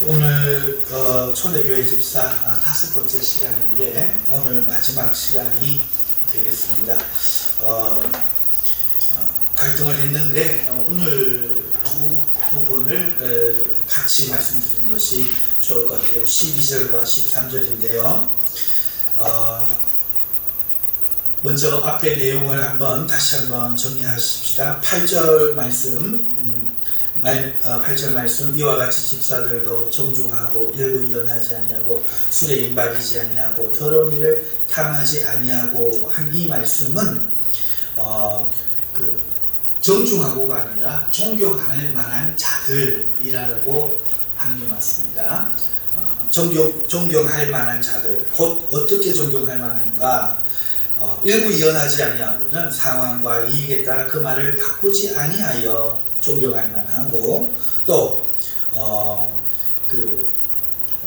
오늘 초대교회 집사 5번째 시간인데 오늘 마지막 시간이 되겠습니다. 갈등을 했는데 오늘 두 부분을 같이 말씀드리는 것이 좋을 것 같아요. 12절과 13절인데요. 먼저 앞에 내용을 다시 한번 정리하십시다. 8절 말씀, 8절 말씀, 이와 같이 집사들도 정중하고 일구이연하지 아니하고 술에 임박이지 아니하고 더러운 일을 탐하지 아니하고 한 이 말씀은 정중하고가 아니라 존경할 만한 자들이라고 하는 게 맞습니다. 존경할 만한 자들, 곧 어떻게 존경할 만한가? 일구이연하지 아니하고는 상황과 이익에 따라 그 말을 바꾸지 아니하여 존경할 만하고, 또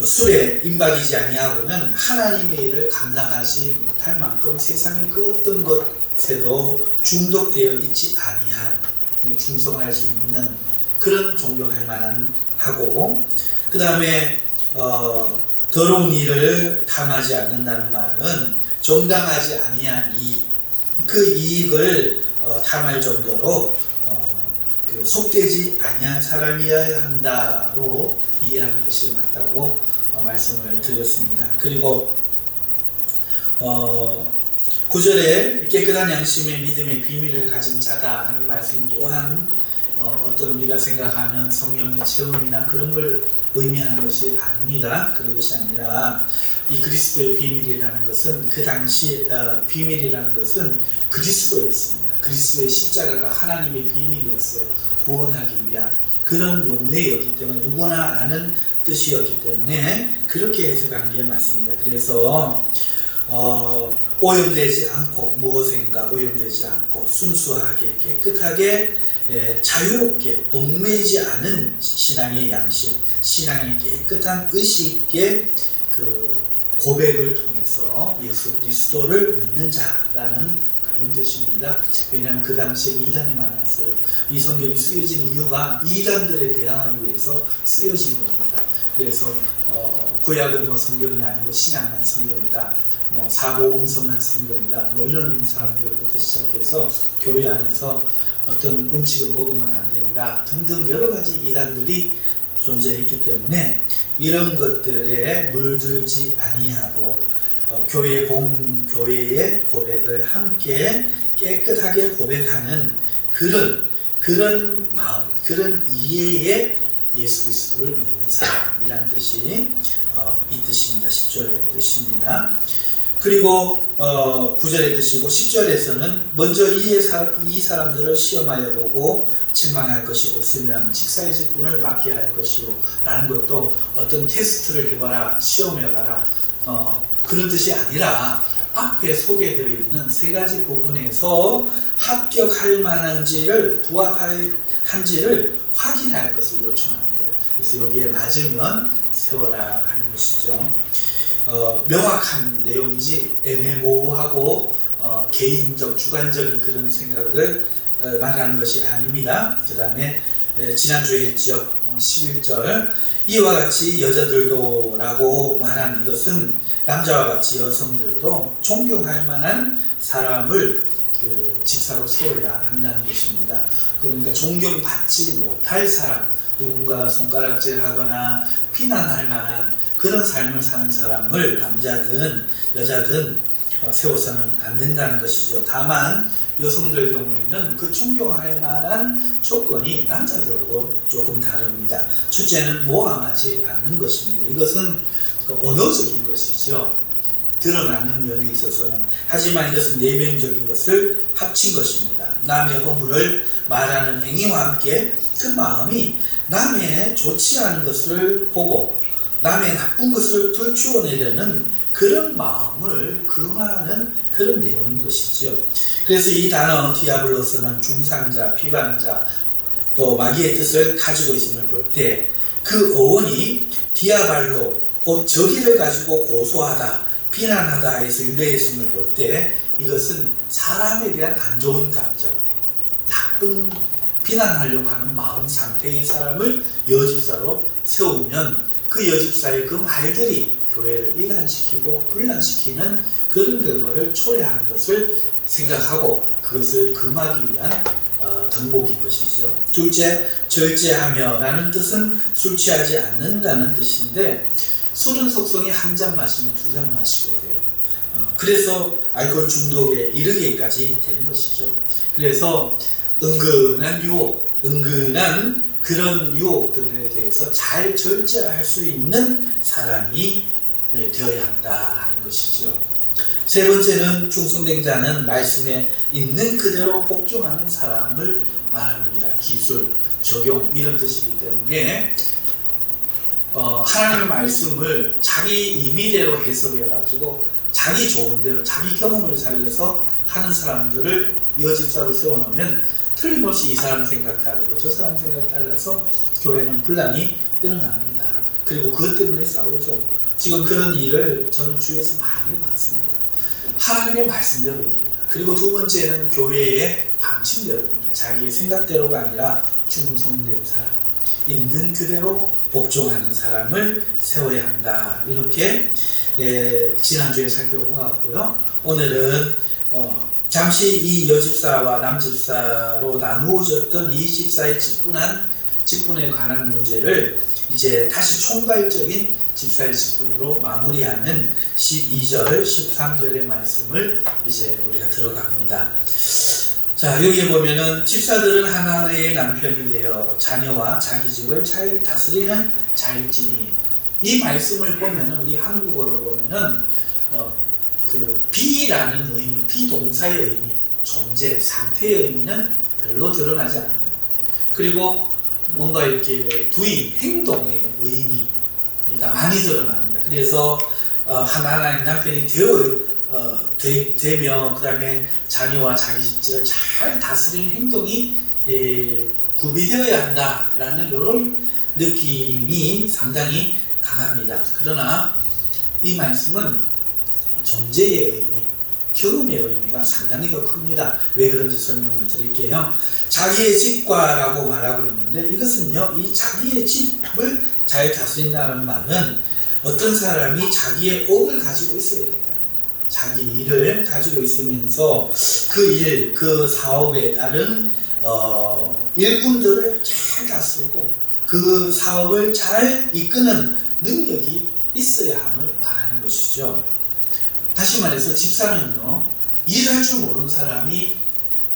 술에 임박이지 아니하고는 하나님의 일을 감당하지 못할 만큼 세상의 그 어떤 것에도 중독되어 있지 아니한, 충성할 수 있는 그런 존경할 만한 하고, 그 다음에 더러운 일을 탐하지 않는다는 말은 정당하지 아니한 이익, 그 이익을 탐할 정도로 속되지 아니한 사람이어야 한다로 이해하는 것이 맞다고 말씀을 드렸습니다. 그리고 9절에 깨끗한 양심의 믿음의 비밀을 가진 자다 하는 말씀 또한 어떤 우리가 생각하는 성령의 체험이나 그런 걸 의미하는 것이 아닙니다. 그런 것이 아니라 이 그리스도의 비밀이라는 것은 그 당시 비밀이라는 것은 그리스도였습니다. 그리스도의 십자가가 하나님의 비밀이었어요. 구원하기 위한 그런 용례였기 때문에, 누구나 아는 뜻이었기 때문에 그렇게 해석한 게 맞습니다. 그래서 오염되지 않고, 무엇인가 오염되지 않고 순수하게 깨끗하게 자유롭게 얽매이지 않은 신앙의 양심, 신앙의 깨끗한 의식의 고백을 통해서 예수 그리스도를 믿는 자라는 그런 뜻입니다. 왜냐하면 그 당시에 이단이 많았어요. 이 성경이 쓰여진 이유가 이단들에 대항하기 위해서 쓰여진 겁니다. 그래서 구약은 성경이 아니고 신약만 성경이다, 사복음서만 성경이다, 이런 사람들부터 시작해서 교회 안에서 어떤 음식을 먹으면 안 된다 등등 여러 가지 이단들이 존재했기 때문에 이런 것들에 물들지 아니하고 교회의 고백을 함께 깨끗하게 고백하는 그런 마음, 그런 이해의 예수 그리스도를 믿는 사람이란 뜻이 이 뜻입니다. 10절의 뜻입니다. 그리고 9절의 뜻이고, 10절에서는 먼저 이 사람들을 시험하여 보고 책망할 것이 없으면 직사의 직분을 맡게 할 것이요 라는 것도 어떤 테스트를 해봐라, 시험해봐라, 그런 뜻이 아니라 앞에 소개되어 있는 세 가지 부분에서 합격할 만한지를, 부합한지를 확인할 것을 요청하는 거예요. 그래서 여기에 맞으면 세워라 하는 것이죠. 명확한 내용이지 애매모호하고 개인적, 주관적인 그런 생각을 말하는 것이 아닙니다. 그 다음에 지난주에 했죠. 11절, 이와 같이 여자들도 라고 말한 이것은 남자와 같이 여성들도 존경할 만한 사람을 집사로 세워야 한다는 것입니다. 그러니까 존경받지 못할 사람, 누군가 손가락질 하거나 비난할 만한 그런 삶을 사는 사람을 남자든 여자든 세워서는 안 된다는 것이죠. 다만 여성들 경우에는 그 존경할 만한 조건이 남자들하고 조금 다릅니다. 첫째는 모함하지 않는 것입니다. 이것은 언어적인 것이죠. 드러나는 면에 있어서는. 하지만 이것은 내면적인 것을 합친 것입니다. 남의 허물을 말하는 행위와 함께 그 마음이 남의 좋지 않은 것을 보고 남의 나쁜 것을 들추어내려는 그런 마음을 금하는 그런 내용인 것이죠. 그래서 이 단어 디아블로스는 중상자, 비방자, 또 마귀의 뜻을 가지고 있음을 볼 때 그 어원이 디아발로, 곧 저기를 가지고 고소하다, 비난하다 해서 유래했음을 볼 때 이것은 사람에 대한 안 좋은 감정, 나쁜 비난하려고 하는 마음 상태의 사람을 여집사로 세우면 그 여집사의 그 말들이 교회를 이란시키고 분란시키는 그런 결과를 초래하는 것을 생각하고 그것을 금하기 위한 덕목인 것이죠. 둘째, 절제하며 라는 뜻은 술 취하지 않는다는 뜻인데 술은 속성이 한 잔 마시면 두 잔 마시고 돼요. 그래서 알코올 중독에 이르기까지 되는 것이죠. 그래서 은근한 유혹, 은근한 그런 유혹들에 대해서 잘 절제할 수 있는 사람이 되어야 한다 하는 것이죠. 세 번째는 충성된 자는 말씀에 있는 그대로 복종하는 사람을 말합니다. 기술, 적용 이런 뜻이기 때문에 하나님의 말씀을 자기 임의대로 해석해가지고 자기 좋은 대로 자기 경험을 살려서 하는 사람들을 여집사로 세워놓으면 틀림없이 이 사람 생각 다르고 저 사람 생각 달라서 교회는 분란이 일어납니다. 그리고 그것 때문에 싸우죠. 지금 그런 일을 저는 주위에서 많이 봤습니다. 하나님의 말씀대로입니다. 그리고 두 번째는 교회의 방침대로입니다. 자기의 생각대로가 아니라 충성된 사람, 있는 그대로 복종하는 사람을 세워야 한다. 이렇게 지난주에 살펴보았고요. 오늘은 잠시 이 여집사와 남집사로 나누어졌던 이 집사의 직분에 관한 문제를 이제 다시 총괄적인 집사의 직분으로 마무리하는 12절, 13절의 말씀을 이제 우리가 들어갑니다. 자, 여기에 보면은 집사들은 하나의 남편이 되어 자녀와 자기 집을 잘 다스리는 자일지니, 이 말씀을 보면은 우리 한국어로 보면은 그 비라는 의미, 비동사의 의미, 존재, 상태의 의미는 별로 드러나지 않아요. 그리고 뭔가 이렇게 두인, 행동의 의미가 많이 드러납니다. 그래서 하나의 남편이 되며 그 다음에 자녀와 자기 집을 잘 다스리는 행동이 구비되어야 한다라는 이런 느낌이 상당히 강합니다. 그러나 이 말씀은 존재의 의미, 경험의 의미가 상당히 더 큽니다. 왜 그런지 설명을 드릴게요. 자기의 집과라고 말하고 있는데 이것은요, 이 자기의 집을 잘 다스린다는 말은 어떤 사람이 자기의 업을 가지고 있어야 된다. 자기 일을 가지고 있으면서 그 일, 그 사업에 따른 일꾼들을 잘 다스리고 그 사업을 잘 이끄는 능력이 있어야 함을 말하는 것이죠. 다시 말해서 집사는요, 일할 줄 모르는 사람이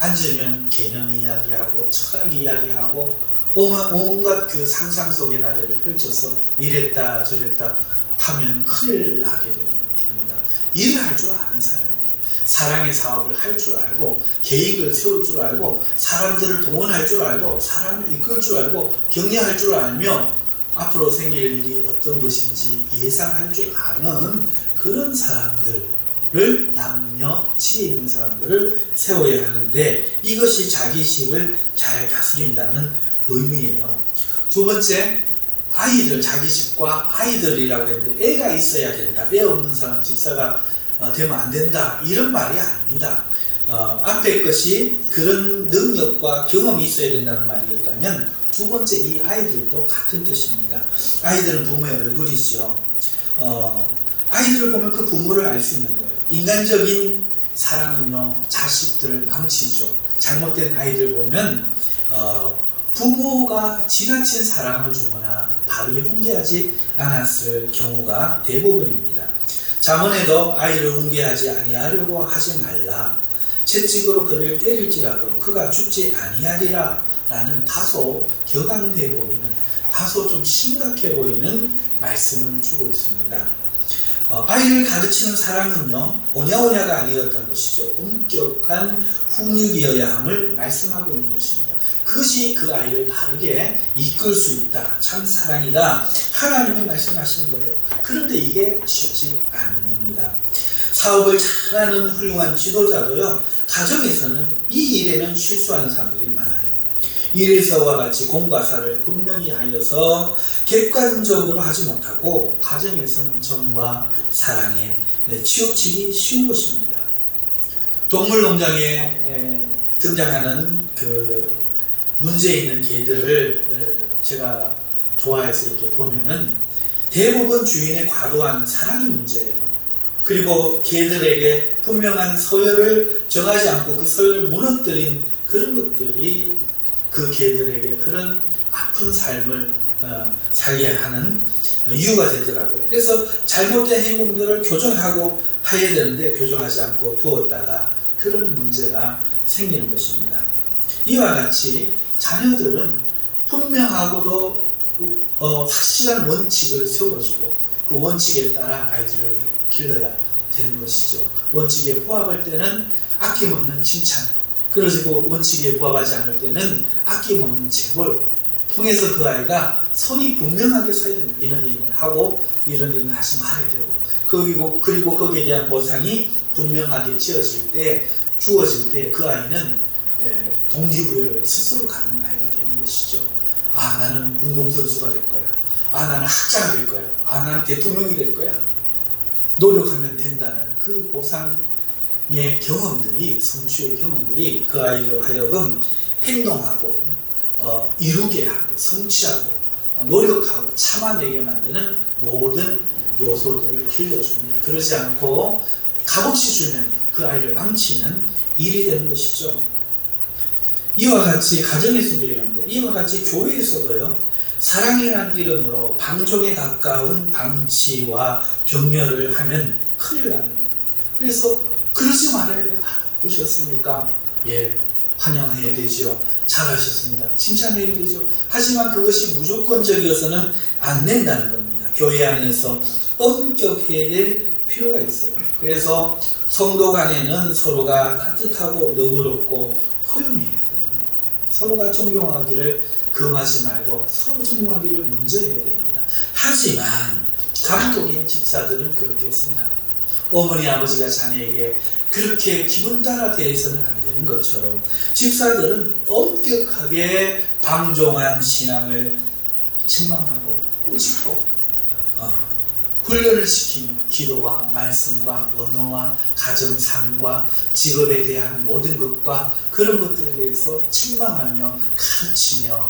앉으면 개념 이야기하고 철학 이야기하고 온갖 그 상상 속의 나래를 펼쳐서 이랬다 저랬다 하면 큰일 나게 됩니다. 일을 할 줄 아는 사람이에요. 사랑의 사업을 할 줄 알고 계획을 세울 줄 알고 사람들을 동원할 줄 알고 사람을 이끌 줄 알고 격려할 줄 알며 앞으로 생길 일이 어떤 것인지 예상할 줄 아는 그런 사람들을, 남녀 지혜 있는 사람들을 세워야 하는데 이것이 자기 집을 잘 다스린다는 의미예요. 두 번째, 아이들, 자기 집과 아이들이라고 했는데 애가 있어야 된다. 애 없는 사람 집사가 되면 안 된다. 이런 말이 아닙니다. 앞에 것이 그런 능력과 경험이 있어야 된다는 말이었다면 두 번째 이 아이들도 같은 뜻입니다. 아이들은 부모의 얼굴이죠. 아이들을 보면 그 부모를 알 수 있는 거예요. 인간적인 사랑은요, 자식들을 망치죠. 잘못된 아이들 보면 부모가 지나친 사랑을 주거나 바르게 훈계하지 않았을 경우가 대부분입니다. 잠언에도 아이를 훈계하지 아니하려고 하지 말라. 채찍으로 그를 때릴지라도 그가 죽지 아니하리라 라는 다소 격앙돼 보이는, 다소 좀 심각해 보이는 말씀을 주고 있습니다. 아이를 가르치는 사랑은요, 오냐오냐가 아니었던 것이죠. 엄격한 훈육이어야 함을 말씀하고 있는 것입니다. 그것이 그 아이를 바르게 이끌 수 있다. 참 사랑이다. 하나님이 말씀하시는 거예요. 그런데 이게 쉽지 않습니다. 사업을 잘하는 훌륭한 지도자도요, 가정에서는 이 일에는 실수하는 사람들이 많아요. 일에서와 같이 공과사를 분명히 하여서 객관적으로 하지 못하고 가정에서는 정과 사랑에 치우치기 쉬운 것입니다. 동물농장에 등장하는 그 문제 있는 개들을 제가 좋아해서 이렇게 보면은 대부분 주인의 과도한 사랑이 문제예요. 그리고 개들에게 분명한 서열을 정하지 않고 그 서열을 무너뜨린 그런 것들이 그 개들에게 그런 아픈 삶을 살게 하는 이유가 되더라고요. 그래서 잘못된 행동들을 교정하고 해야 되는데 교정하지 않고 두었다가 그런 문제가 생기는 것입니다. 이와 같이 자녀들은 분명하고도 확실한 원칙을 세워주고 그 원칙에 따라 아이들을 길러야 되는 것이죠. 원칙에 부합할 때는 아낌없는 칭찬, 그러시고 원칙에 부합하지 않을 때는 아낌없는 체벌 통해서 그 아이가 선이 분명하게 서야 됩니다. 이런 일을 하고 이런 일은 하지 말아야 되고, 그리고 거기에 대한 보상이 분명하게 주어질 때 그 아이는 동기부여를 스스로 갖는 아이가 되는 것이죠. 아, 나는 운동선수가 될 거야. 아, 나는 학자가 될 거야. 아, 나는 대통령이 될 거야. 노력하면 된다는 그 보상의 경험들이, 성취의 경험들이 그 아이로 하여금 행동하고 이루게 하고 성취하고 노력하고 참아내게 만드는 모든 요소들을 길러줍니다. 그러지 않고 값없이 주면 그 아이를 망치는 일이 되는 것이죠. 이와 같이 가정에서도 이런데, 이와 같이 교회에서도요, 사랑이라는 이름으로 방종에 가까운 방치와 격려를 하면 큰일 나는 거예요. 그래서 그러지 말아야 돼요. 오셨습니까? 예, 환영해야 되죠. 잘하셨습니다. 칭찬해야 되죠. 하지만 그것이 무조건적이어서는 안 된다는 겁니다. 교회 안에서 엄격해야 될 필요가 있어요. 그래서 성도 간에는 서로가 따뜻하고 너그럽고 허용해야 됩니다. 서로가 존경하기를 금하지 말고 서로 존경하기를 먼저 해야 됩니다. 하지만 감독인 집사들은 그렇게 해서는 안 됩니다. 어머니 아버지가 자녀에게 그렇게 기분 따라 대해서는 안 되는 것처럼 집사들은 엄격하게 방종한 신앙을 책망하고 꾸짖고 훈련을 시킨 기도와 말씀과 언어와 가정 삶과 직업에 대한 모든 것과 그런 것들에 대해서 책망하며 가르치며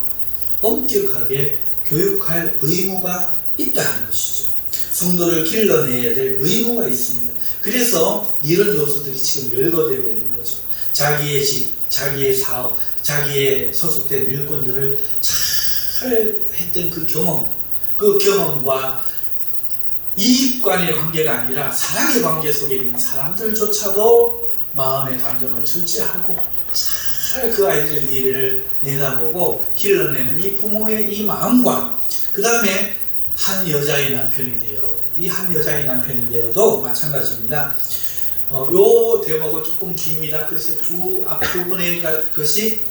엄격하게 교육할 의무가 있다는 것이죠. 성도를 길러내야 될 의무가 있습니다. 그래서 이런 요소들이 지금 열거되고 있는 거죠. 자기의 집, 자기의 사업, 자기의 소속된 일꾼들을 잘 했던 그 경험과 이익관의 관계가 아니라 사랑의 관계 속에 있는 사람들조차도 마음의 감정을 절제하고 잘 그 아이들의 미래를 내다보고 길러내는 이 부모의 이 마음과 그 다음에 한 여자의 남편이 되어, 이 한 여자의 남편이 되어도 마찬가지입니다. 요 대목은 조금 깁니다. 그래서 앞부분의 것이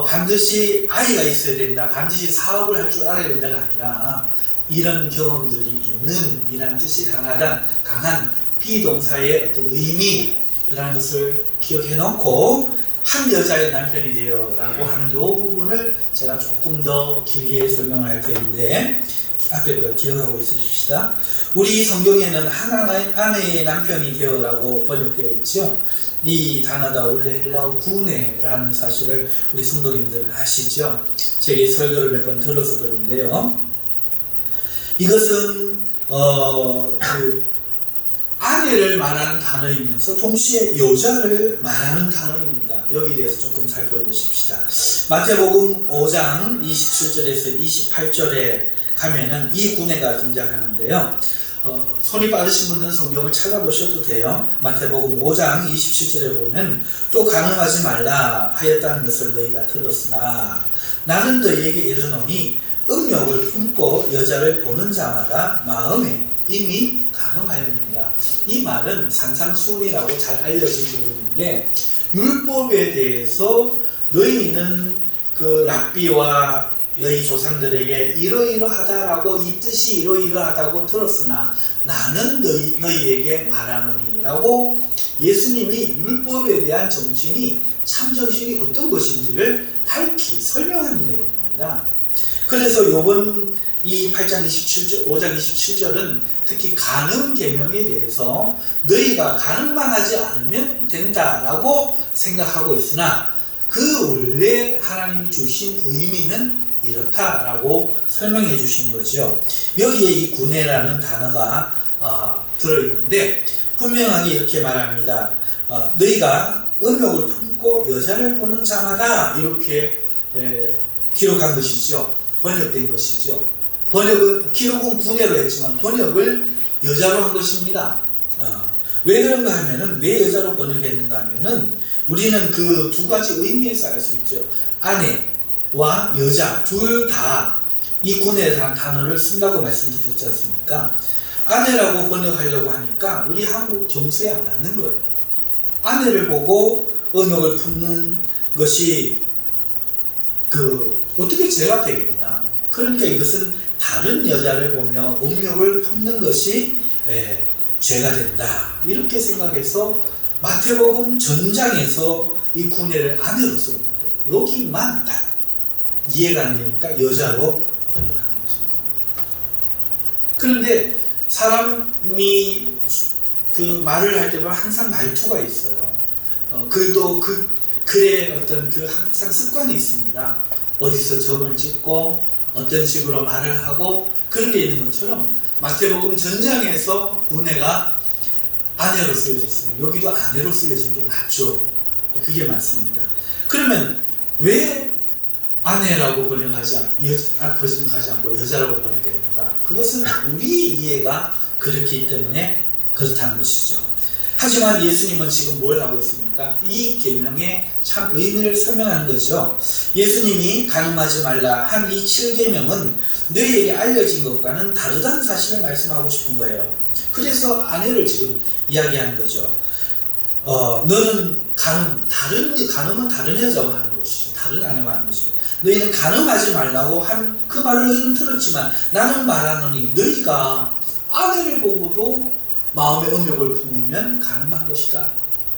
반드시 아이가 있어야 된다, 반드시 사업을 할 줄 알아야 된다가 아니라 이런 경험들이 있는 이란 뜻이 강한 비동사의 어떤 의미라는 것을 기억해 놓고 한 여자의 남편이 되어 라고 하는 이 부분을 제가 조금 더 길게 설명할 텐데 앞에 걸 기억하고 있으십시다. 우리 성경에는 한 아내의 남편이 되어 라고 번역되어 있죠. 이 단어가 원래 헬라어 구네라는 사실을 우리 성도님들은 아시죠? 제가 설교를 몇 번 들어서 그런데요, 이것은 아내를 말하는 단어이면서 동시에 여자를 말하는 단어입니다. 여기에 대해서 조금 살펴보십시다. 마태복음 5장 27절에서 28절에 가면은 이 구네가 등장하는데요. 손이 빠르신 분들은 성경을 찾아보셔도 돼요. 마태복음 5장 27절에 보면 또 간음하지 말라 하였다는 것을 너희가 들었으나 나는 너희에게 이르노니 음욕을 품고 여자를 보는 자마다 마음에 이미 간음하였느니라. 이 말은 산상수훈이라고 잘 알려진 부분인데, 율법에 대해서 너희는 그 랍비와 너희 조상들에게 이러이러하다라고, 이 뜻이 이러이러하다고 들었으나 나는 너희에게 말하노니 라고 예수님이 율법에 대한 정신이, 참 정신이 어떤 것인지를 밝히 설명하는 내용입니다. 그래서 요번 이 5장 27절은 특히 간음 계명에 대해서 너희가 간음만 하지 않으면 된다라고 생각하고 있으나 그 원래 하나님이 주신 의미는 이렇다라고 설명해 주신 거죠. 여기에 이 구내라는 단어가 들어있는데 분명하게 이렇게 말합니다. 너희가 음욕을 품고 여자를 보는 자마다 이렇게 기록한 것이죠. 번역된 것이죠. 기록은 구내로 했지만 번역을 여자로 한 것입니다. 왜 그런가 하면은, 왜 여자로 번역했는가 하면은, 우리는 그 두 가지 의미에서 알 수 있죠. 아내와 여자 둘 다 이 구내라는 단어를 쓴다고 말씀드렸지 않습니까? 아내라고 번역하려고 하니까 우리 한국 정서에 안 맞는 거예요. 아내를 보고 음욕을 품는 것이 어떻게 죄가 되겠냐. 그러니까 이것은 다른 여자를 보며 음욕을 품는 것이 죄가 된다. 이렇게 생각해서 마태복음 전장에서 이 구내를 아내로 썼는데 여기만 딱 이해가 안 되니까 여자로 번역하는 거죠. 그런데 사람이 그 말을 할 때마다 항상 말투가 있어요. 글도 글에 어떤 항상 습관이 있습니다. 어디서 점을 찍고 어떤 식으로 말을 하고 그런 게 있는 것처럼 마태복음 전장에서 구내가 아내로 쓰여졌으면 여기도 아내로 쓰여진 게 맞죠. 그게 맞습니다. 그러면 왜 아내라고 번역하지 않고 여자라고 번역했는가? 그것은 우리 이해가 그렇기 때문에 그렇다는 것이죠. 하지만 예수님은 지금 뭘 하고 있습니까? 이 계명의 참 의미를 설명하는 거죠. 예수님이 간음하지 말라 한 이 7계명은 너희에게 알려진 것과는 다르다는 사실을 말씀하고 싶은 거예요. 그래서 아내를 지금 이야기하는 거죠. 너는 간음은 다른 여자와 하는 것이지, 다른 아내와 하는 것이죠. 너희는 간음하지 말라고 한 그 말을 너희는 들었지만 나는 말하노니 너희가 아내를 보고도 마음의 음욕을 품으면 간음한 것이다.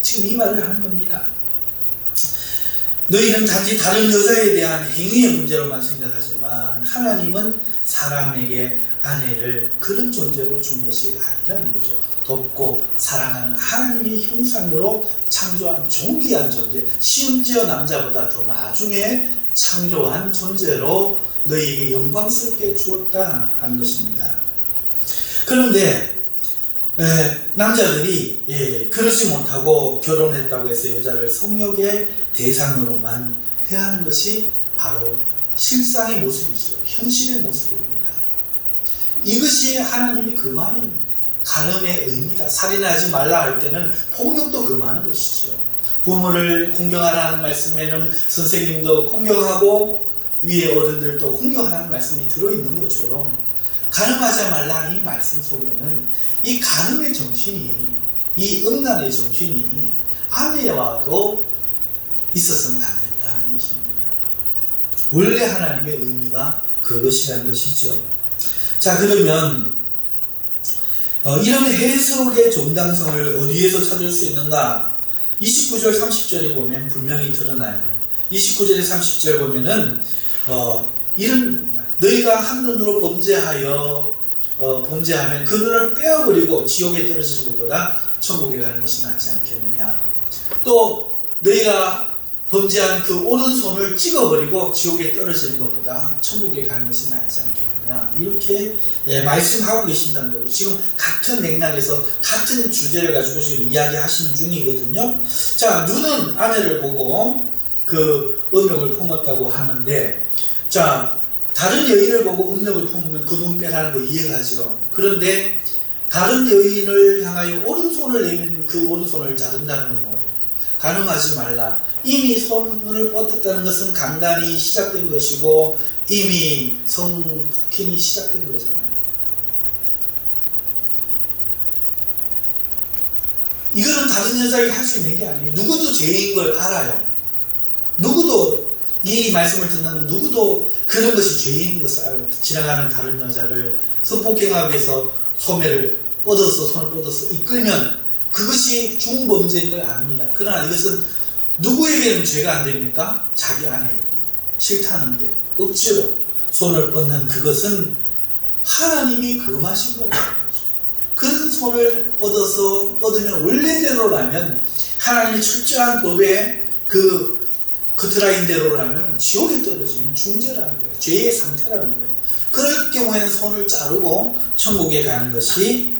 지금 이 말을 하는 겁니다. 너희는 단지 다른 여자에 대한 행위의 문제로만 생각하지만 하나님은 사람에게 아내를 그런 존재로 준 것이 아니라는 거죠. 돕고 사랑하는 하나님의 형상으로 창조한 존귀한 존재, 심지어 남자보다 더 나중에 창조한 존재로 너희에게 영광스럽게 주었다 하는 것입니다. 그런데 남자들이 그러지 못하고 결혼했다고 해서 여자를 성욕의 대상으로만 대하는 것이 바로 실상의 모습이죠. 현실의 모습입니다. 이것이 하나님이 금하는 간음의 의미다. 살인하지 말라 할 때는 폭력도 금하는 것이죠. 부모를 공경하라는 말씀에는 선생님도 공경하고 위에 어른들도 공경하라는 말씀이 들어있는 것처럼 간음하지 말라 이 말씀 속에는 이 간음의 정신이, 이 음란의 정신이 아내와도 있어서는 안 된다는 것입니다. 원래 하나님의 의미가 그것이라는 것이죠. 자, 그러면 이런 해석의 정당성을 어디에서 찾을 수 있는가? 29절 30절에 보면 분명히 드러나요. 29절에 30절 보면은 이런 너희가 한 눈으로 범죄하면 그 눈을 빼어버리고 지옥에 떨어지는 것보다 천국에 가는 것이 낫지 않겠느냐. 또 너희가 범죄한 그 오른손을 찍어버리고 지옥에 떨어지는 것보다 천국에 가는 것이 낫지 않겠느냐. 이렇게 말씀하고 계신다는 거고, 지금 같은 맥락에서 같은 주제를 가지고 지금 이야기하시는 중이거든요. 자, 눈은 아내를 보고 그 음욕을 품었다고 하는데, 자, 다른 여인을 보고 음욕을 품으면 그 눈 빼라는 거 이해가죠. 그런데 다른 여인을 향하여 오른손을 내밀면 그 오른손을 자른다는 건 뭐예요? 간음하지 말라. 이미 손을 뻗었다는 것은 강간이 시작된 것이고 이미 성폭행이 시작된 거잖아요. 이거는 다른 여자에게 할 수 있는 게 아니에요. 누구도 죄인 걸 알아요. 누구도 이 말씀을 듣는 누구도 그런 것이 죄인인 것을 알고 지나가는 다른 여자를 성폭행하기 위해서 손을 뻗어서 이끌면 그것이 중범죄인 걸 압니다. 그러나 이것은 누구에게는 죄가 안 됩니까? 자기 아내에게. 싫다는데 억지로 손을 뻗는 그것은 하나님이 금하신 거라는 거죠. 그런 손을 뻗으면 원래대로라면 하나님의 철저한 법에 그 커트라인대로라면 지옥에 떨어지는 중죄라는 거예요. 죄의 상태라는 거예요. 그럴 경우에는 손을 자르고 천국에 가는 것이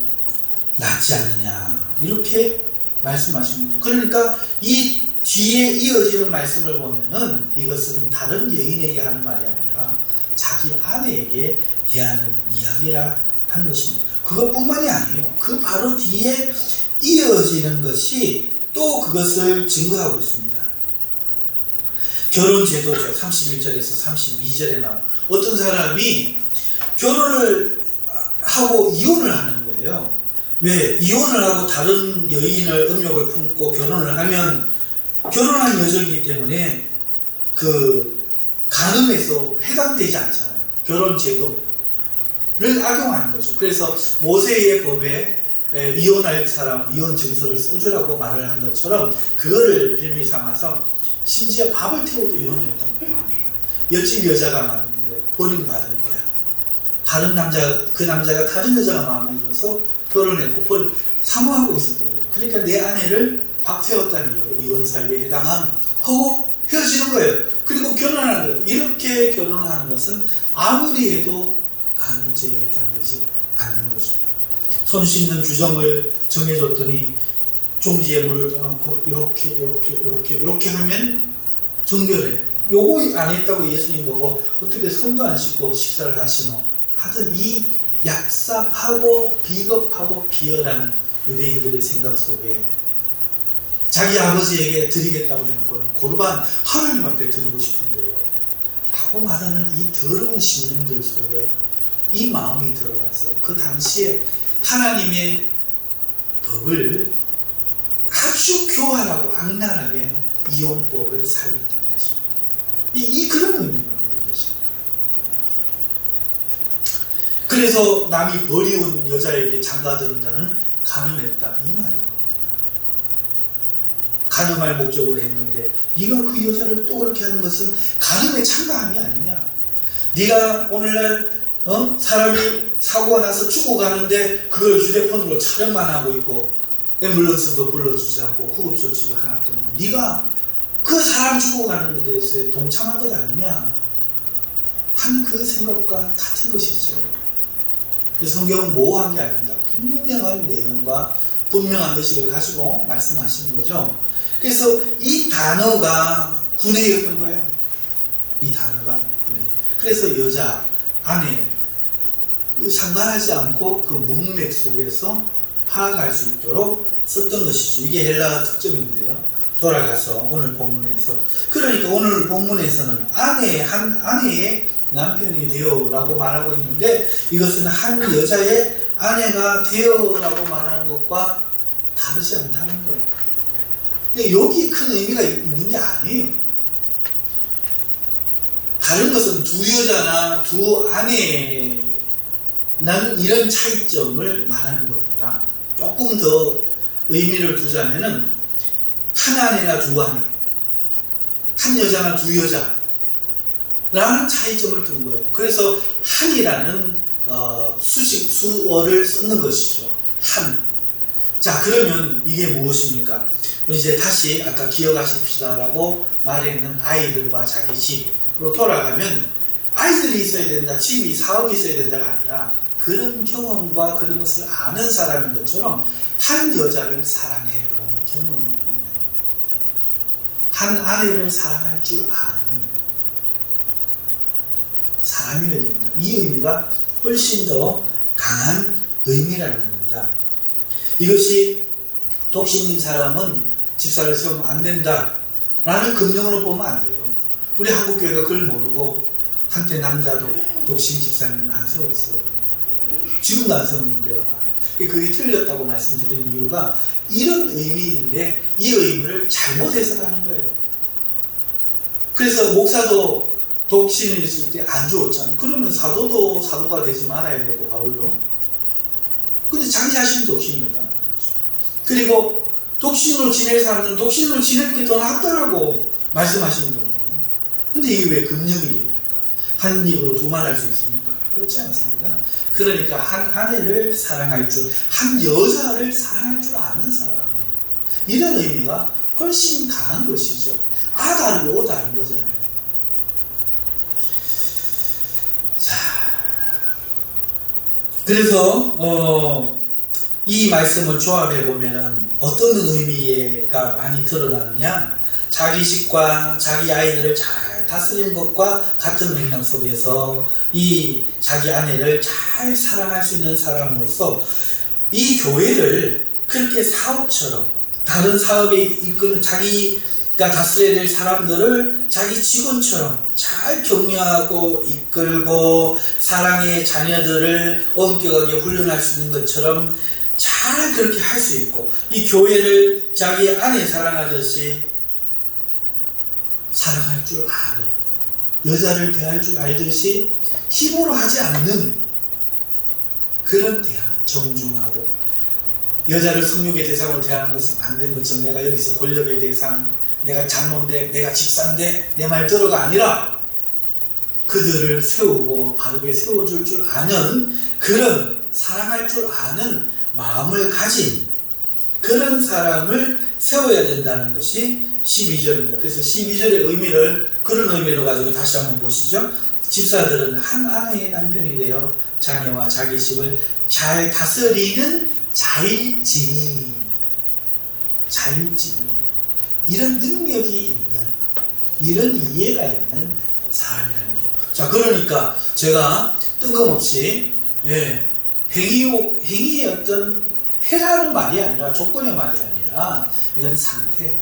낫지 않느냐 이렇게 말씀하신 거죠. 그러니까 이 뒤에 이어지는 말씀을 보면은 이것은 다른 여인에게 하는 말이 아니라 자기 아내에게 대하는 이야기라 하는 것입니다. 그것뿐만이 아니에요. 그 바로 뒤에 이어지는 것이 또 그것을 증거하고 있습니다. 결혼 제도죠. 31절에서 32절에 나온 어떤 사람이 결혼을 하고 이혼을 하는 거예요. 왜? 이혼을 하고 다른 여인을 음욕을 품고 결혼을 하면 결혼한 여자이기 때문에 그 간음에서 해당되지 않잖아요. 결혼 제도를 악용하는 거죠. 그래서 모세의 법에 이혼할 사람 이혼 증서를 써주라고 말을 한 것처럼 그거를 빌미 삼아서 심지어 밥을 태워도 이혼했다고 합니다. 옆집 여자가 맞는데 버림받은 거야. 다른 남자, 그 남자가 다른 여자가 마음에 들어서 결혼했고 사모하고 있었던 거예요. 그러니까 내 아내를 밥 태웠다는 이유로 이혼 사유에 해당하고 헤어지는 거예요. 그리고 결혼하는 거예요. 이렇게 결혼하는 것은 아무리 해도 간음죄에 해당되지 않는 거죠. 손 씻는 규정을 정해줬더니 종지에 물을 떠놓고 이렇게 하면 정결해. 요거 안 했다고 예수님 보고 어떻게 손도 안 씻고 식사를 하시노? 하던 이 얍삽하고 비겁하고 비열한 유대인들의 생각 속에 자기 아버지에게 드리겠다고 해놓고 고르반 하나님 앞에 드리고 싶은데요 라고 말하는 이 더러운 신념들 속에 이 마음이 들어가서 그 당시에 하나님의 법을 아주 교활하고 악랄하게 이혼법을 사용했다는 것입니다. 이 그런 의미입니다. 그래서 남이 버리운 여자에게 장가드는 자는 간음했다 이 말인 겁니다. 간음할 목적으로 했는데 네가 그 여자를 또 그렇게 하는 것은 간음에 참가함이 아니냐. 네가 오늘날 사람이 사고가 나서 죽어가는데 그걸 휴대폰으로 촬영만 하고 있고 앰뷸런스도 불러주지 않고 구급조치도 하나 때문에 네가 그 사람 죽어가는 것에 대해서 동참한 것 아니냐 한 그 생각과 같은 것이죠. 성경은 모호한 게 아닙니다. 분명한 내용과 분명한 의식을 가지고 말씀하시는 거죠. 그래서 이 단어가 군애였던 거예요. 이 단어가 군애. 그래서 여자, 아내 상관하지 않고 그 문맥 속에서 파악할 수 있도록 썼던 것이죠. 이게 헬라어 특징인데요. 돌아가서 오늘 본문에서 그러니까 오늘 본문에서는 한 아내의 남편이 되어라고 말하고 있는데 이것은 한 여자의 아내가 되어라고 말하는 것과 다르지 않다는 거예요. 여기 큰 의미가 있는 게 아니에요. 다른 것은 두 여자나 두 아내는 이런 차이점을 말하는 겁니다. 조금 더 의미를 두자면은 한 아내나 두 아내, 한 여자나 두 여자 라는 차이점을 둔 거예요. 그래서 한이라는 수어를 쓰는 것이죠. 한. 자, 그러면 이게 무엇입니까? 이제 다시 아까 기억하십시다라고 말했는 아이들과 자기 집으로 돌아가면 아이들이 있어야 된다, 집이, 사업이 있어야 된다가 아니라 그런 경험과 그런 것을 아는 사람인 것처럼 한 여자를 사랑해 본 경험이 있는, 한 아내를 사랑할 줄 아는 사람이어야 됩니다. 이 의미가 훨씬 더 강한 의미라는 겁니다. 이것이 독신인 사람은 집사를 세우면 안 된다 라는 금령으로 보면 안 돼요. 우리 한국교회가 그걸 모르고 한때 남자도 독신 집사님을 안 세웠어요. 지금도 안 세우는 데가 많아요. 그게 틀렸다고 말씀드린 이유가 이런 의미인데 이 의미를 잘못 해석하는 거예요. 그래서 목사도 독신이 있을 때 안 좋았잖아요. 그러면 사도도 사도가 되지 말아야 되고 바울도. 근데 자기 자신이 독신이었단 말이죠. 그리고 독신으로 지낼 사람들은 독신으로 지내는 게 더 낫다라고 말씀하시는 거예요. 근데 이게 왜 금령이 됩니까? 한 입으로 두 말 할 수 있습니까? 그렇지 않습니다. 그러니까 한 아내를 사랑할 줄, 한 여자를 사랑할 줄 아는 사람, 이런 의미가 훨씬 강한 것이죠. 다르고 다른 거잖아요. 그래서 이 말씀을 조합해 보면은 어떤 의미가 많이 드러나느냐? 자기식과 자기 아이들을 잘 다스리는 것과 같은 맥락 속에서 이 자기 아내를 잘 사랑할 수 있는 사람으로서 이 교회를 그렇게 사업처럼 다른 사업에 이끄는 자기가 다스려야 될 사람들을 자기 직원처럼 잘 격려하고 이끌고 사랑의 자녀들을 엄격하게 훈련할 수 있는 것처럼 잘 그렇게 할 수 있고 이 교회를 자기 아내 사랑하듯이 사랑할 줄 아는 여자를 대할 줄 알듯이 힘으로 하지 않는 그런 대함, 정중하고 여자를 성욕의 대상으로 대하는 것은 안 된 것처럼 내가 여기서 권력의 대상, 내가 장로인데 내가 집사인데 내 말 들어가 아니라 그들을 세우고 바르게 세워줄 줄 아는 그런 사랑할 줄 아는 마음을 가진 그런 사람을 세워야 된다는 것이 12절입니다. 그래서 12절의 의미를 그런 의미로 가지고 다시 한번 보시죠. 집사들은 한 아내의 남편이 되어 자녀와 자기 집을 잘 다스리는 자일진이 이런 능력이 있는 이런 이해가 있는 사람이라는 거죠. 자, 그러니까 제가 뜬금없이 행위의 어떤 해라는 말이 아니라 조건의 말이 아니라 이런 상태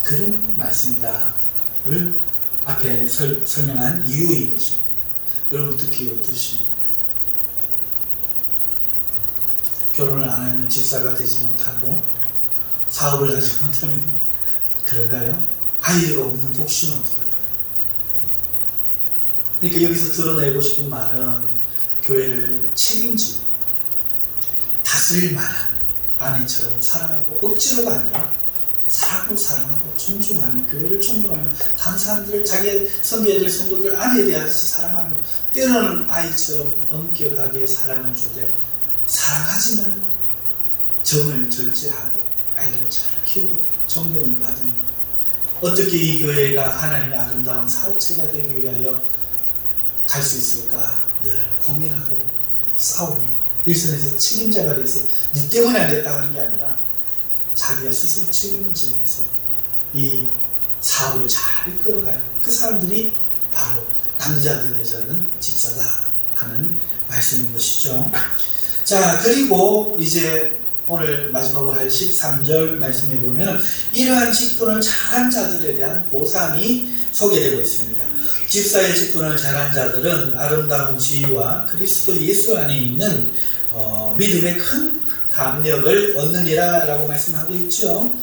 그런 말씀이다를 앞에 설명한 이유인 것입니다. 여러분 특히 어떠십니까? 결혼을 안 하면 집사가 되지 못하고 사업을 하지 못하면 그런가요? 아이가 없는 독신은 어떡할까요? 그러니까 여기서 드러내고 싶은 말은 교회를 책임지고 다스릴 만한 아내처럼 사랑하고 억지로가 아니라 사랑하고 존중하며 교회를 존중하며 다른 사람들을 자기의 섬겨야 될 성도들 아내에 대하듯이 사랑하며 때로는 아이처럼 엄격하게 사랑을 주되 사랑하지만 정을 절제하고 아이들을 잘 키우고 존경을 받으며 어떻게 이 교회가 하나님의 아름다운 사업체가 되기 위하여 갈 수 있을까 늘 고민하고 싸우며 일선에서 책임자가 돼서 네 때문에 안 됐다 하는 게 아니라 자기가 스스로 책임을 지면서 이 사업을 잘 이끌어가는 그 사람들이 바로 남자든 여자든 집사다 하는 말씀인 것이죠. 자, 그리고 이제 오늘 마지막으로 할 13절 말씀해 보면 이러한 직분을 잘한 자들에 대한 보상이 소개되고 있습니다. 집사의 직분을 잘한 자들은 아름다운 지위와 그리스도 예수 안에 있는 믿음의 큰 담력을 얻느니라 라고 말씀하고 있죠.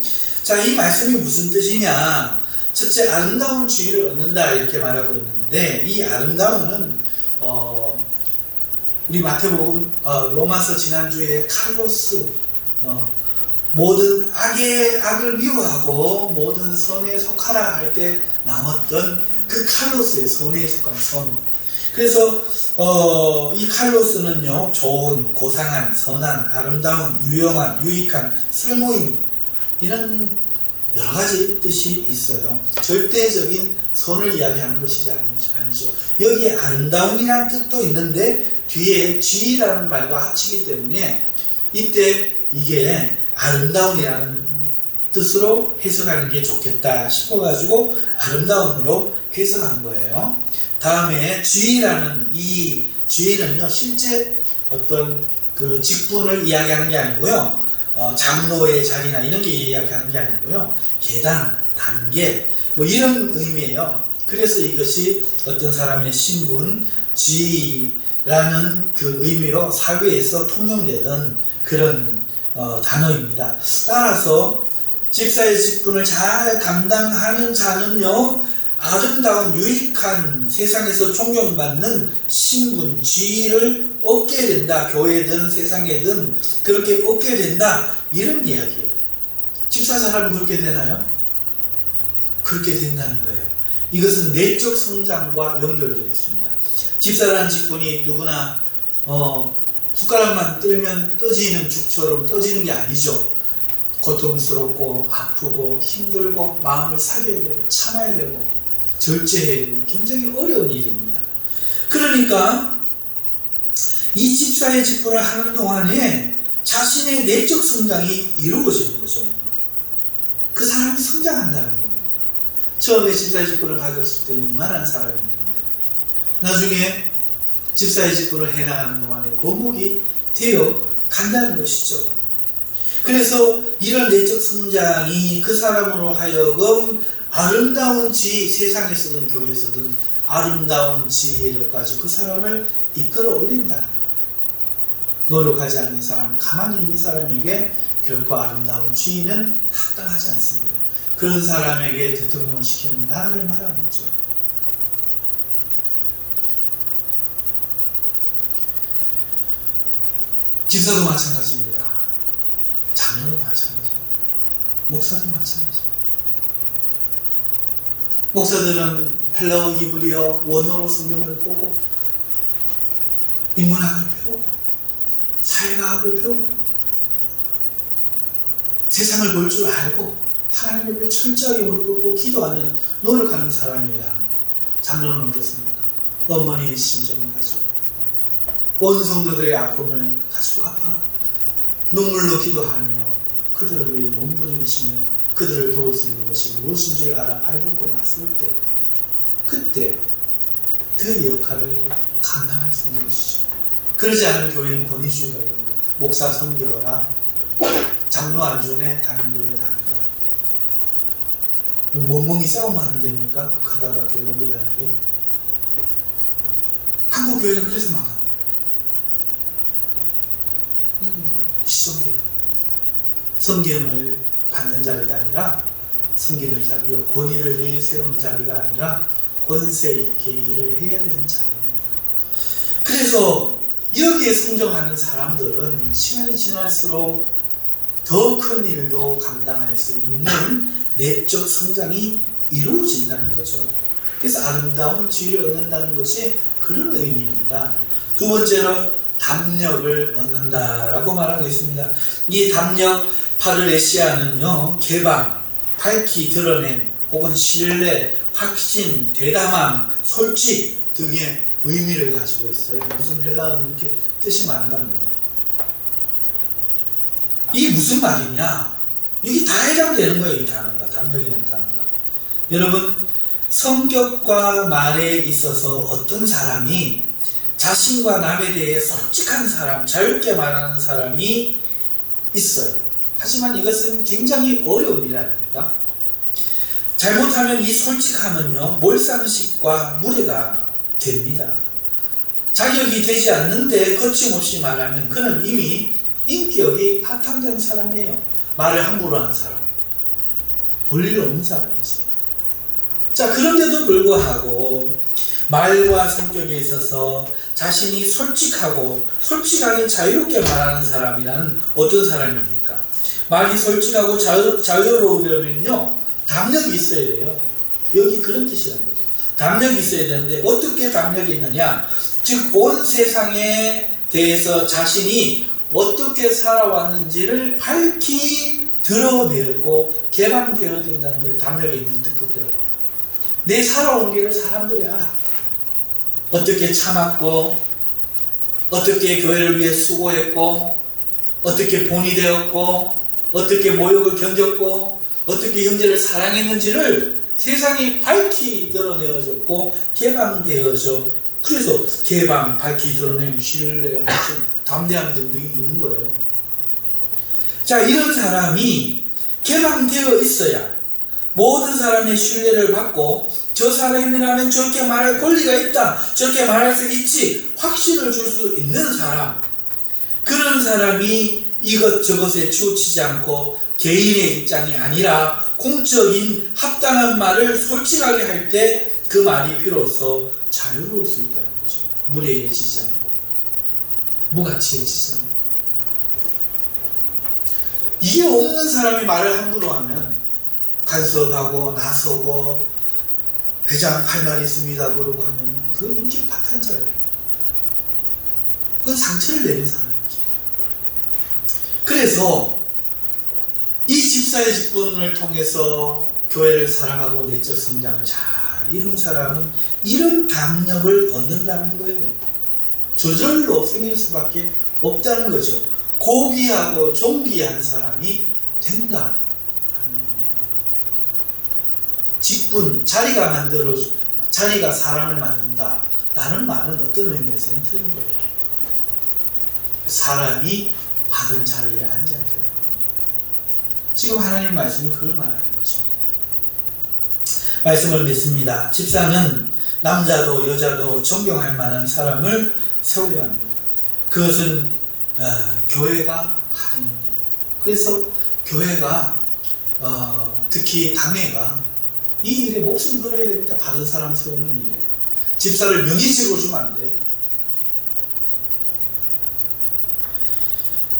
자, 이 말씀이 무슨 뜻이냐? 첫째, 아름다운 지위를 얻는다 이렇게 말하고 있는데 이 아름다움은 우리 마태복음 로마서 지난주에 칼로스 모든 악을 미워하고 모든 선에 속하라 할 때 남았던 그 칼로스의 선에 속한 선. 그래서 이 칼로스는요, 좋은, 고상한, 선한, 아름다운, 유용한, 유익한, 쓸모있는 이런 여러 가지 뜻이 있어요. 절대적인 선을 이야기하는 것이지 아니죠. 여기에 아름다움이라는 뜻도 있는데 뒤에 지라는 말과 합치기 때문에 이때 이게 아름다움이라는 뜻으로 해석하는 게 좋겠다 싶어가지고 아름다움으로 해석한 거예요. 다음에 지위라는 이 지위는요, 실제 어떤 그 직분을 이야기하는 게 아니고요, 장로의 자리나 이런 게 이야기하는 게 아니고요, 계단, 단계 뭐 이런 의미예요. 그래서 이것이 어떤 사람의 신분, 지위라는 그 의미로 사회에서 통용되던 그런 단어입니다. 따라서 집사의 직분을 잘 감당하는 자는요, 아름다운 유익한 세상에서 존경받는 신분, 지위를 얻게 된다. 교회든 세상에든 그렇게 얻게 된다. 이런 이야기예요. 집사 사람은 그렇게 되나요? 그렇게 된다는 거예요. 이것은 내적 성장과 연결되어 있습니다. 집사라는 직분이 누구나 숟가락만 떨면 떠지는 죽처럼 떠지는 게 아니죠. 고통스럽고 아프고 힘들고 마음을 사겨야 되고 참아야 되고 절제해야 되고 굉장히 어려운 일입니다. 그러니까 이 집사의 직분을 하는 동안에 자신의 내적 성장이 이루어지는 거죠. 그 사람이 성장한다는 겁니다. 처음에 집사의 직분을 받았을 때는 이만한 사람이었는데 나중에 집사의 직분을 해나가는 동안에 거목이 되어 간다는 것이죠. 그래서 이런 내적 성장이 그 사람으로 하여금 아름다운 세상에서든 교회에서든 아름다운 지혜로까지 그 사람을 이끌어 올린다는 거예요. 노력하지 않는 사람, 가만히 있는 사람에게 결코 아름다운 지위는 합당하지 않습니다. 그런 사람에게 대통령을 시키면 나라를 말아먹죠. 집사도 마찬가지입니다. 장로도 마찬가지입니다. 목사도 마찬가지입니다. 목사들은 헬라어, 히브리어, 원어로 성경을 보고 인문학을 배우고 사회과학을 배우고 세상을 볼 줄 알고 하나님을 위해 철저하게 물고 기도하는 노력하는 사람이어야 합니다. 장로는 어떻습니까? 어머니의 심정을 가지고 온 성도들의 아픔을 가지고 아파 눈물로 기도하며 그들을 위해 몸부림치며 그들을 도울 수 있는 것이 무엇인 줄 알아 발벗고 났을 때 그때 그 역할을 감당할 수 있는 것이죠. 그러지 않은 교회는 권위주의가 됩니다. 목사 섬겨라, 장로 안 주네, 다른 교회 간다. 멍멍이 싸움하는 데입니까? 극하다가 교회 옮겨다니게. 한국 교회가 그래서 망한 거예요. 시정돼요. 성경을 받는 자리가 아니라 섬기는 자리요, 권위를 내세우는 자리가 아니라 권세 있게 일을 해야 되는 자리입니다. 그래서 여기에 성장하는 사람들은 시간이 지날수록 더 큰 일도 감당할 수 있는 내적 성장이 이루어진다는 거죠. 그래서 아름다운 지위를 얻는다는 것이 그런 의미입니다. 두 번째로 담력을 얻는다라고 말하고 있습니다. 이 담력 파르레시아는요, 개방, 밝히 드러냄, 혹은 신뢰, 확신, 대담함, 솔직 등의 의미를 가지고 있어요. 무슨 헬라어는 이렇게 뜻이 많답니다. 이게 무슨 말이냐? 이게 다 해당되는 거예요, 이 단어가. 담력이라는 단어가. 여러분, 성격과 말에 있어서 어떤 사람이 자신과 남에 대해 솔직한 사람, 자유롭게 말하는 사람이 있어요. 하지만 이것은 굉장히 어려운 일 아닙니까? 잘못하면 이 솔직함은요, 몰상식과 무례가 됩니다. 자격이 되지 않는데 거침없이 말하면 그는 이미 인격이 파탄된 사람이에요. 말을 함부로 하는 사람, 볼일 없는 사람이죠. 자, 그런데도 불구하고 말과 성격에 있어서 자신이 솔직하게 자유롭게 말하는 사람이라는 어떤 사람입니까? 말이 솔직하고 자유로우려면요, 담력이 있어야 돼요. 여기 그런 뜻이라는 거죠. 담력이 있어야 되는데 어떻게 담력이 있느냐? 즉, 온 세상에 대해서 자신이 어떻게 살아왔는지를 밝히 드러내고 개방되어야 된다는 거예요. 담력이 있는 뜻대로. 내 살아온 길을 사람들이 알아. 어떻게 참았고, 어떻게 교회를 위해 수고했고, 어떻게 본이 되었고, 어떻게 모욕을 견뎠고, 어떻게 형제를 사랑했는지를 세상이 밝히 드러내어졌고 개방되어져. 그래서 개방, 밝히 드러내면 신뢰, 확신, 담대함 등등이 있는 거예요. 자, 이런 사람이 개방되어 있어야 모든 사람의 신뢰를 받고 저 사람이라면 저렇게 말할 권리가 있다, 저렇게 말할 수 있지, 확신을 줄 수 있는 사람, 그런 사람이 이것저것에 치우치지 않고 개인의 입장이 아니라 공적인 합당한 말을 솔직하게 할 때 그 말이 비로소 자유로울 수 있다는 거죠. 무례해지지 않고 무가치해지지 않고. 이게 없는 사람이 말을 함부로 하면 간섭하고 나서고 회장 할 말이 있습니다 그러고 하면 그건 인격 파탄자예요. 그건 상처를 내는 사람이죠. 그래서 이 집사의 직분을 통해서 교회를 사랑하고 내적 성장을 잘 이룬 사람은 이런 담력을 얻는다는 거예요. 저절로 생길 수밖에 없다는 거죠. 고귀하고 존귀한 사람이 된다. 직분, 자리가 사람을 만든다 라는 말은 어떤 의미에서는 틀린 거예요. 사람이 받은 자리에 앉아야 되는 거예요. 지금 하나님 말씀이 그걸 말하는 거죠. 말씀을 맺습니다. 집사는 남자도 여자도 존경할 만한 사람을 세워야 합니다. 그것은 교회가 하는 일이에요. 그래서 교회가 특히 당회가 이 일에 목숨 걸어야 됩니다. 받은 사람 세우는 일에. 집사를 명의직으로 주면 안 돼요.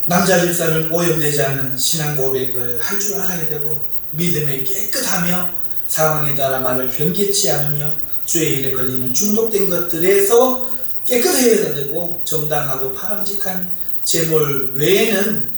남자 집사는 오염되지 않는 신앙 고백을 할 줄 알아야 되고 믿음에 깨끗하며 상황에 따라 말을 변개치 않으며 주의 일에 걸리는 중독된 것들에서 깨끗해야 되고 정당하고 바람직한 재물 외에는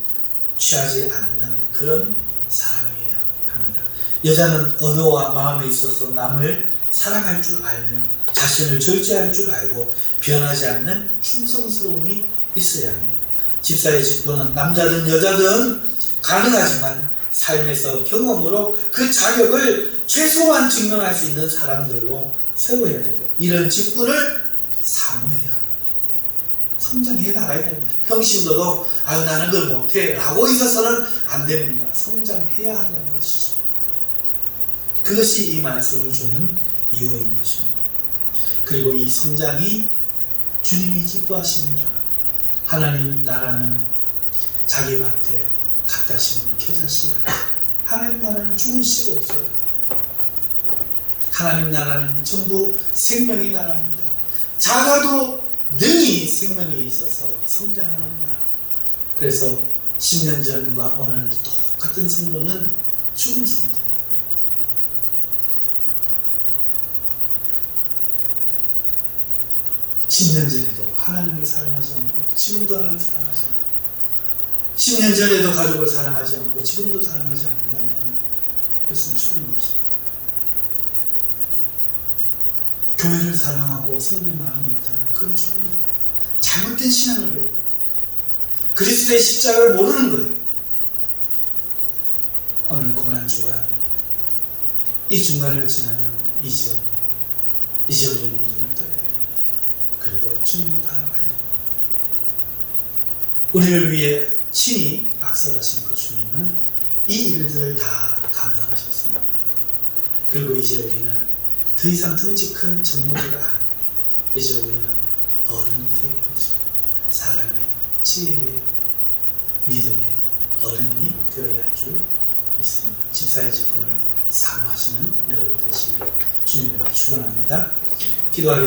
취하지 않는 그런 사람이어야 합니다. 여자는 언어와 마음에 있어서 남을 사랑할 줄 알며 자신을 절제할 줄 알고 변하지 않는 충성스러움이 있어야 합니다. 집사의 직분은 남자든 여자든 가능하지만 삶에서 경험으로 그 자격을 최소한 증명할 수 있는 사람들로 세워야 되고 이런 직분을 사모해야 합니다. 성장해 나가야 됩니다. 평신도도 나는 그걸 못해 라고 있어서는 안 됩니다. 성장해야 한다는 것이죠. 그것이 이 말씀을 주는 이유인 것입니다. 그리고 이 성장이 주님이 기뻐하십니다. 하나님 나라는 자기 밭에 갖다 심은 겨자씨가 하나님 나라는 죽은 씨가 없어요. 하나님 나라는 전부 생명의 나라입니다. 작아도 능히 생명이 있어서 성장하는 나라. 그래서 10년 전과 오늘 똑같은 성도는 죽은 성도. (10년) 전에도 하나님을 사랑하지 않고 지금도 하나님을 사랑하지 않고 10년 전에도 가족을 사랑하지 않고 지금도 사랑하지 않는다면 그것은 죽은 것입니다. 교회를 사랑하고 성경 마음이 없다면 그건 죽은 거예요. 잘못된 신앙을 배우고 그리스도의 십자가를 모르는 거예요. 오늘 고난주간 이 중간을 지나는 잊어버린 눈을 떠야 돼요. 그리고 주님을 바라봐야 됩니다. 우리를 위해 친히 앞서가신 그 주님은 이 일들을 다 감당하셨습니다. 그리고 이제 우리는 더 이상 덩치 큰 젊은이가 아닙니다. 이제 우리는 어른이 되어야 되죠. 사랑의, 지혜의, 믿음의 어른이 되어야 할 줄 믿습니다. 집사의 직분을 사모하시는 여러분 되시길 주님으로 축원합니다. 기도하겠습니다.